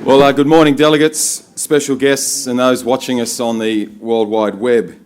Well, good morning, delegates, special guests, and those watching us on the World Wide Web.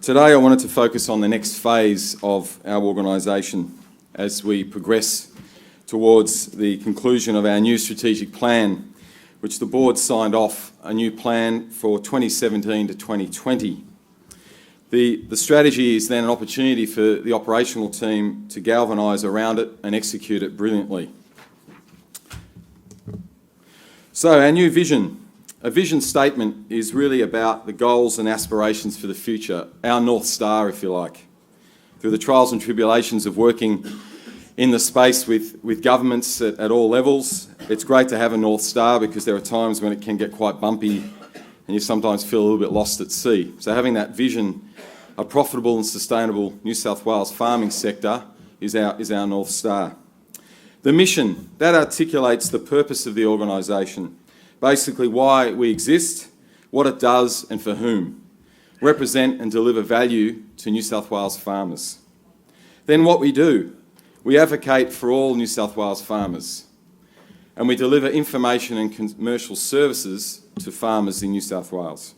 Today I wanted to focus on the next phase of our organisation as we progress towards the conclusion of our new strategic plan, which the board signed off, a new plan for 2017 to 2020. The strategy is then an opportunity for the operational team to galvanise around it and execute it brilliantly. So our new vision, a vision statement is really about the goals and aspirations for the future, our North Star, if you like. Through the trials and tribulations of working in the space with governments at all levels, it's great to have a North Star because there are times when it can get quite bumpy and you sometimes feel a little bit lost at sea. So having that vision, a profitable and sustainable New South Wales farming sector is our North Star. The mission, that articulates the purpose of the organisation, basically why we exist, what it does and for whom, represent and deliver value to New South Wales farmers. Then what we do, we advocate for all New South Wales farmers and we deliver information and commercial services to farmers in New South Wales.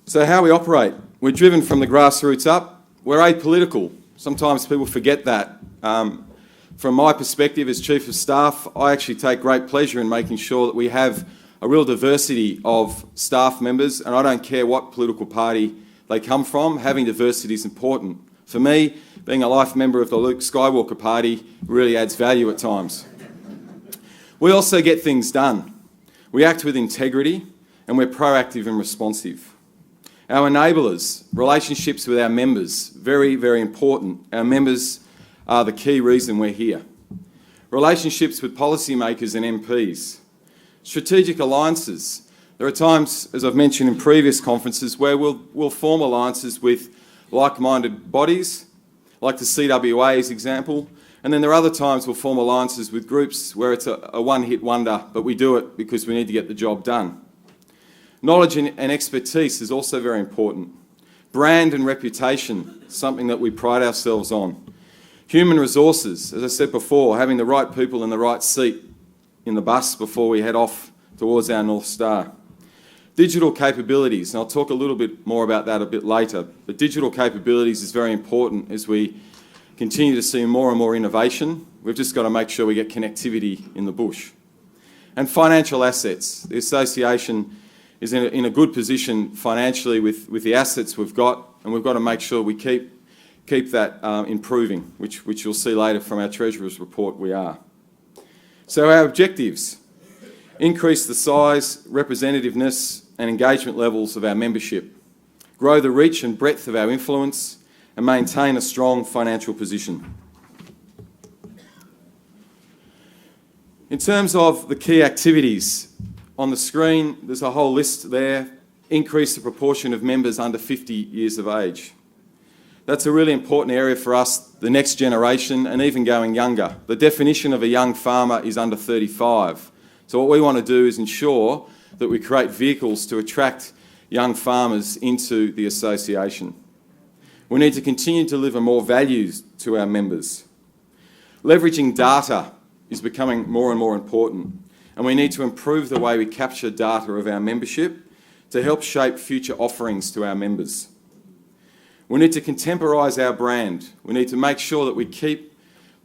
So how we operate, we're driven from the grassroots up, we're apolitical. Sometimes people forget that. From my perspective as Chief of Staff, I actually take great pleasure in making sure that we have a real diversity of staff members, and I don't care what political party they come from, having diversity is important. For me, being a life member of the Luke Skywalker Party really adds value at times. We also get things done. We act with integrity and we're proactive and responsive. Our enablers, relationships with our members, very, very important. Our members are the key reason we're here. Relationships with policymakers and MPs. Strategic alliances. There are times, as I've mentioned in previous conferences, where we'll form alliances with like-minded bodies, like the CWA's example, and then there are other times we'll form alliances with groups where it's a one-hit wonder, but we do it because we need to get the job done. Knowledge and expertise is also very important. Brand and reputation, something that we pride ourselves on. Human resources, as I said before, having the right people in the right seat in the bus before we head off towards our North Star. Digital capabilities, and I'll talk a little bit more about that a bit later, but digital capabilities is very important as we continue to see more and more innovation. We've just got to make sure we get connectivity in the bush. And financial assets. The association is in a good position financially with the assets we've got, and we've got to make sure we keep that improving, which you'll see later from our Treasurer's report we are. So our objectives, increase the size, representativeness and engagement levels of our membership, grow the reach and breadth of our influence and maintain a strong financial position. In terms of the key activities, on the screen, there's a whole list there. Increase the proportion of members under 50 years of age. That's a really important area for us, the next generation, and even going younger. The definition of a young farmer is under 35. So what we want to do is ensure that we create vehicles to attract young farmers into the association. We need to continue to deliver more values to our members. Leveraging data is becoming more and more important. And we need to improve the way we capture data of our membership to help shape future offerings to our members. We need to contemporise our brand. We need to make sure that we keep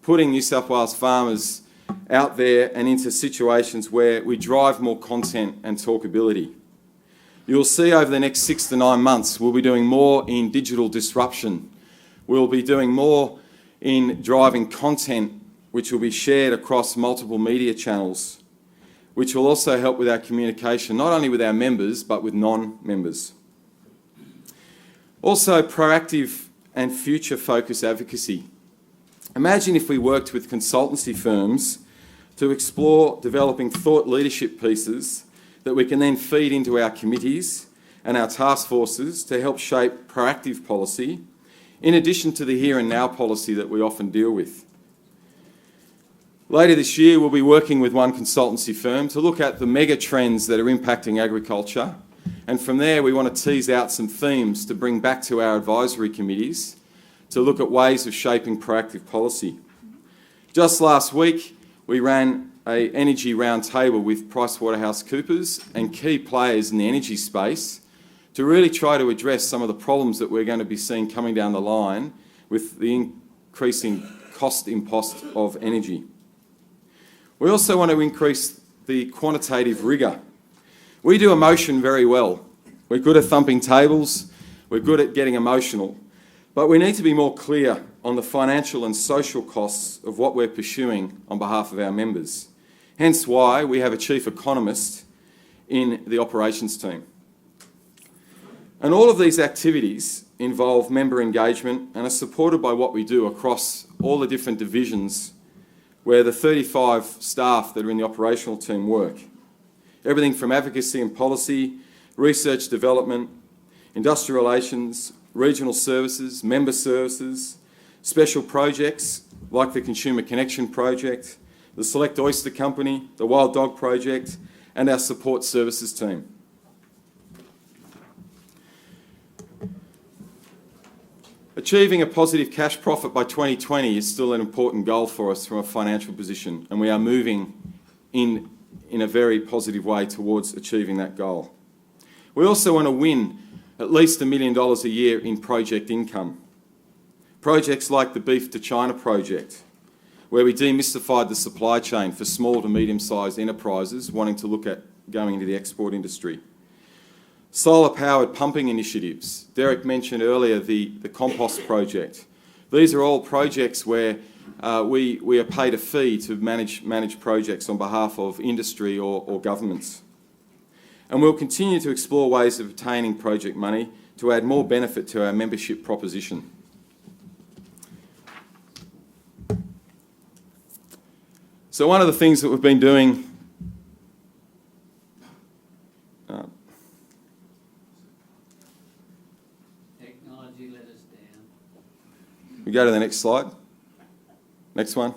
putting New South Wales farmers out there and into situations where we drive more content and talkability. You'll see over the next 6 to 9 months we'll be doing more in digital disruption. We'll be doing more in driving content which will be shared across multiple media channels, which will also help with our communication, not only with our members, but with non-members. Also, proactive and future-focused advocacy. Imagine if we worked with consultancy firms to explore developing thought leadership pieces that we can then feed into our committees and our task forces to help shape proactive policy, in addition to the here and now policy that we often deal with. Later this year, we'll be working with one consultancy firm to look at the mega trends that are impacting agriculture, and from there we want to tease out some themes to bring back to our advisory committees to look at ways of shaping proactive policy. Just last week, we ran an energy roundtable with PricewaterhouseCoopers and key players in the energy space to really try to address some of the problems that we're going to be seeing coming down the line with the increasing cost impost of energy. We also want to increase the quantitative rigour. We do emotion very well. We're good at thumping tables, we're good at getting emotional, but we need to be more clear on the financial and social costs of what we're pursuing on behalf of our members. Hence why we have a chief economist in the operations team. And all of these activities involve member engagement and are supported by what we do across all the different divisions where the 35 staff that are in the operational team work. Everything from advocacy and policy, research development, industrial relations, regional services, member services, special projects like the Consumer Connection Project, the Select Oyster Company, the Wild Dog Project, and our support services team. Achieving a positive cash profit by 2020 is still an important goal for us from a financial position, and we are moving in a very positive way towards achieving that goal. We also want to win at least $1 million a year in project income. Projects like the Beef to China project, where we demystified the supply chain for small to medium-sized enterprises wanting to look at going into the export industry. Solar-powered pumping initiatives. Derek mentioned earlier the compost project. These are all projects where we are paid a fee to manage projects on behalf of industry or governments. And we'll continue to explore ways of obtaining project money to add more benefit to our membership proposition. So one of the things that we've been doing Technology let us down. we go to the next slide. Next one.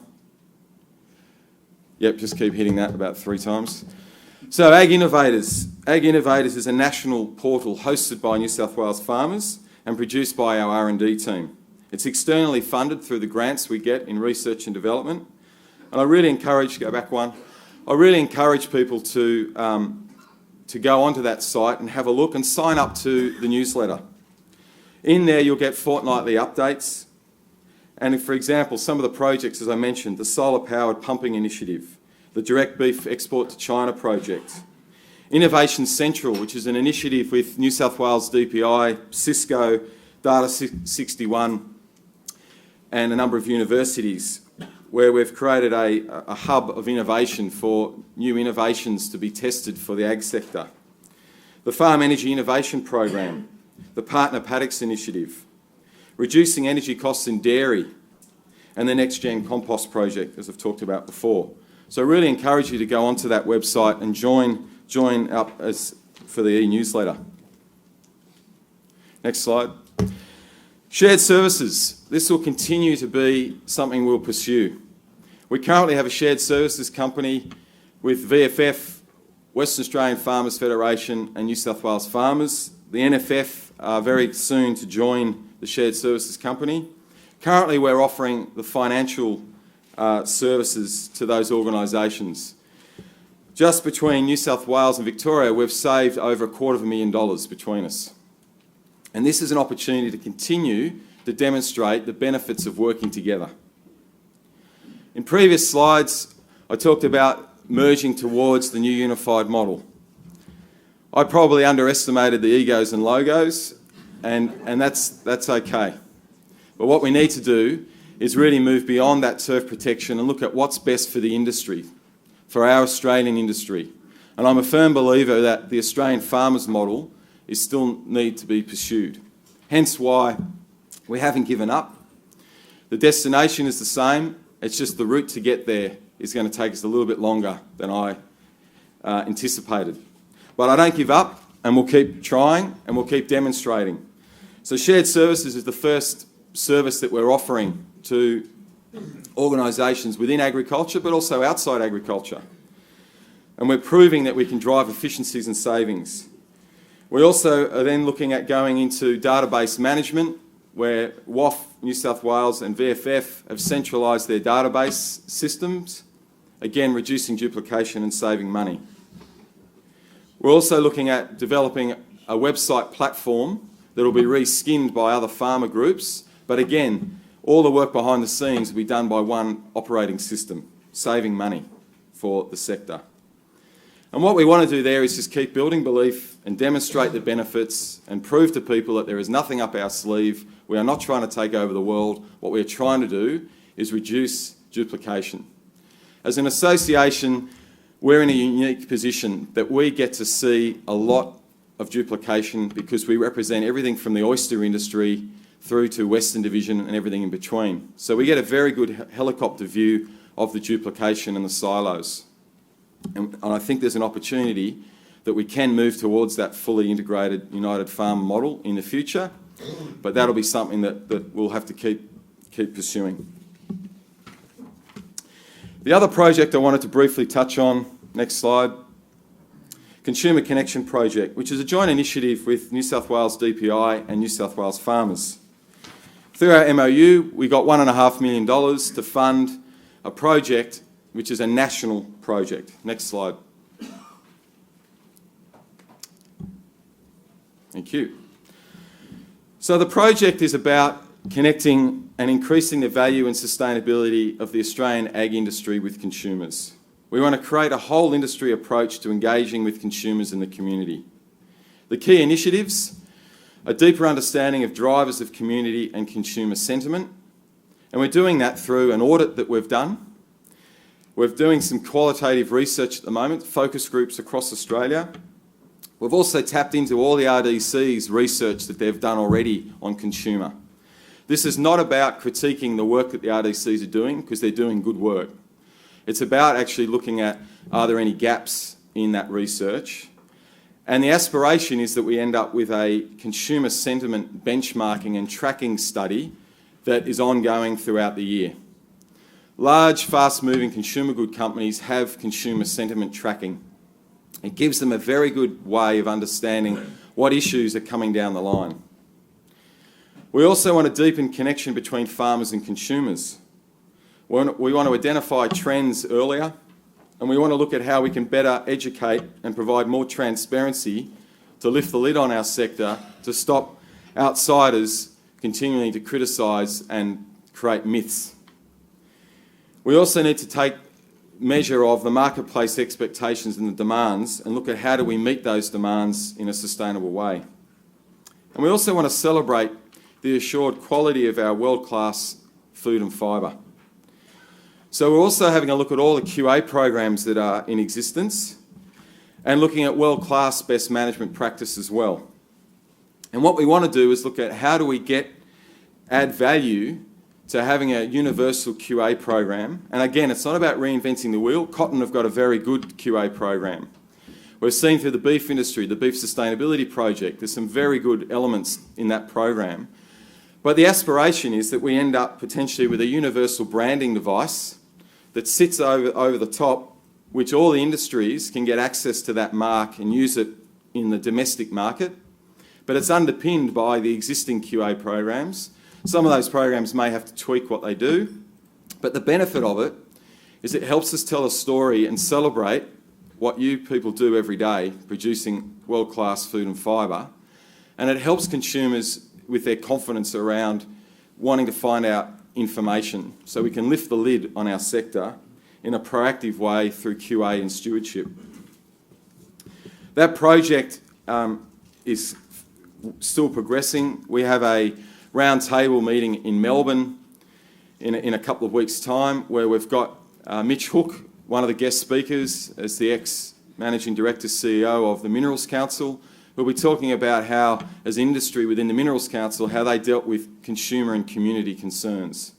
Yep, just keep hitting that about 3 times. So Ag Innovators. Ag Innovators is a national portal hosted by New South Wales farmers and produced by our R&D team. It's externally funded through the grants we get in research and development. And I really encourage, go back one, I really encourage people to go onto that site and have a look and sign up to the newsletter. In there you'll get fortnightly updates. And if, for example, some of the projects, as I mentioned, the solar-powered pumping initiative, the direct beef export to China project, Innovation Central, which is an initiative with New South Wales DPI, Cisco, Data 61 and a number of universities, where we've created a hub of innovation for new innovations to be tested for the ag sector. The Farm Energy Innovation Program, the Partner Paddocks Initiative, reducing energy costs in dairy, and the Next Gen Compost Project, as I've talked about before. So I really encourage you to go onto that website and join up for the e-newsletter. Next slide. Shared services. This will continue to be something we'll pursue. We currently have a shared services company with VFF, Western Australian Farmers Federation and New South Wales Farmers. The NFF are very soon to join the shared services company. Currently we're offering the financial services to those organisations. Just between New South Wales and Victoria, we've saved over $250,000 between us. And this is an opportunity to continue to demonstrate the benefits of working together. In previous slides, I talked about merging towards the new unified model. I probably underestimated the egos and logos, and that's okay. But what we need to do is really move beyond that turf protection and look at what's best for the industry, for our Australian industry. And I'm a firm believer that the Australian farmers model is still need to be pursued. Hence why we haven't given up. The destination is the same, it's just the route to get there is going to take us a little bit longer than I anticipated. But I don't give up, and we'll keep trying and we'll keep demonstrating. So shared services is the first service that we're offering to organisations within agriculture but also outside agriculture. And we're proving that we can drive efficiencies and savings. We also are then looking at going into database management, where WAF, New South Wales and VFF have centralised their database systems again reducing duplication and saving money. We're also looking at developing a website platform that will be reskinned by other farmer groups, but again, all the work behind the scenes will be done by one operating system, saving money for the sector. And what we want to do there is just keep building belief and demonstrate the benefits and prove to people that there is nothing up our sleeve. We are not trying to take over the world. What we're trying to do is reduce duplication. As an association, we're in a unique position that we get to see a lot of duplication because we represent everything from the oyster industry through to Western Division and everything in between. So we get a very good helicopter view of the duplication and the silos. And I think there's an opportunity that we can move towards that fully integrated united farm model in the future, but that'll be something that we'll have to keep pursuing. The other project I wanted to briefly touch on, next slide, Consumer Connection Project, which is a joint initiative with New South Wales DPI and New South Wales farmers. Through our MOU, we got $1.5 million to fund a project which is a national project. Next slide. Thank you. So the project is about connecting and increasing the value and sustainability of the Australian ag industry with consumers. We want to create a whole industry approach to engaging with consumers in the community. The key initiatives: a deeper understanding of drivers of community and consumer sentiment, and we're doing that through an audit that we've done. We're doing some qualitative research at the moment, focus groups across Australia. We've also tapped into all the RDC's research that they've done already on consumer. This is not about critiquing the work that the RDCs are doing, because they're doing good work. It's about actually looking at, are there any gaps in that research? And the aspiration is that we end up with a consumer sentiment benchmarking and tracking study that is ongoing throughout the year. Large, fast-moving consumer good companies have consumer sentiment tracking. It gives them a very good way of understanding what issues are coming down the line. We also want to deepen connection between farmers and consumers. We want to identify trends earlier, and we want to look at how we can better educate and provide more transparency to lift the lid on our sector, to stop outsiders continuing to criticise and create myths. We also need to take measure of the marketplace expectations and the demands and look at how do we meet those demands in a sustainable way. And we also want to celebrate the assured quality of our world-class food and fibre. So we're also having a look at all the QA programs that are in existence and looking at world-class best management practice as well. And what we want to do is look at how do we add value to having a universal QA program. And again, it's not about reinventing the wheel. Cotton have got a very good QA program. We've seen through the beef industry, the Beef Sustainability Project, there's some very good elements in that program. But the aspiration is that we end up potentially with a universal branding device that sits over the top, which all the industries can get access to that mark and use it in the domestic market. But it's underpinned by the existing QA programs. Some of those programs may have to tweak what they do, but the benefit of it is it helps us tell a story and celebrate what you people do every day, producing world-class food and fibre, and it helps consumers with their confidence around wanting to find out information so we can lift the lid on our sector in a proactive way through QA and stewardship. That project is still progressing. We have a round table meeting in Melbourne in a couple of weeks' time where we've got Mitch Hook, one of the guest speakers, as the ex-Managing Director CEO of the Minerals Council, who'll be talking about how, as industry within the Minerals Council, how they dealt with consumer and community concerns.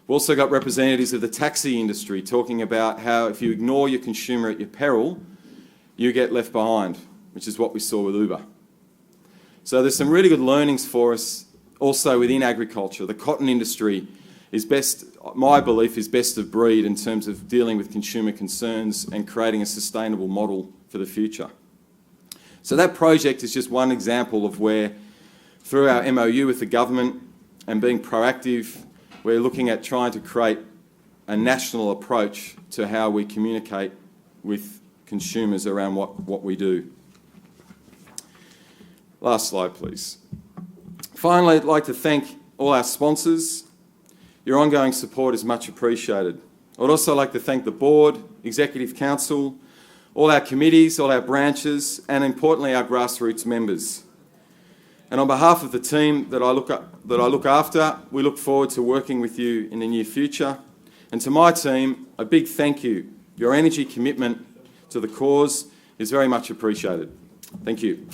We've also got representatives of the taxi industry talking about how if you ignore your consumer at your peril, you get left behind, which is what we saw with Uber. So there's some really good learnings for us also within agriculture. The cotton industry is best, my belief, is best of breed in terms of dealing with consumer concerns and creating a sustainable model for the future. So that project is just one example of where, through our MOU with the government and being proactive, we're looking at trying to create a national approach to how we communicate with consumers around what we do. Last slide, please. Finally, I'd like to thank all our sponsors. Your ongoing support is much appreciated. I would also like to thank the board, executive council, all our committees, all our branches, and importantly our grassroots members. And on behalf of the team that I look after, we look forward to working with you in the near future. And to my team, a big thank you. Your energy commitment to the cause is very much appreciated. Thank you.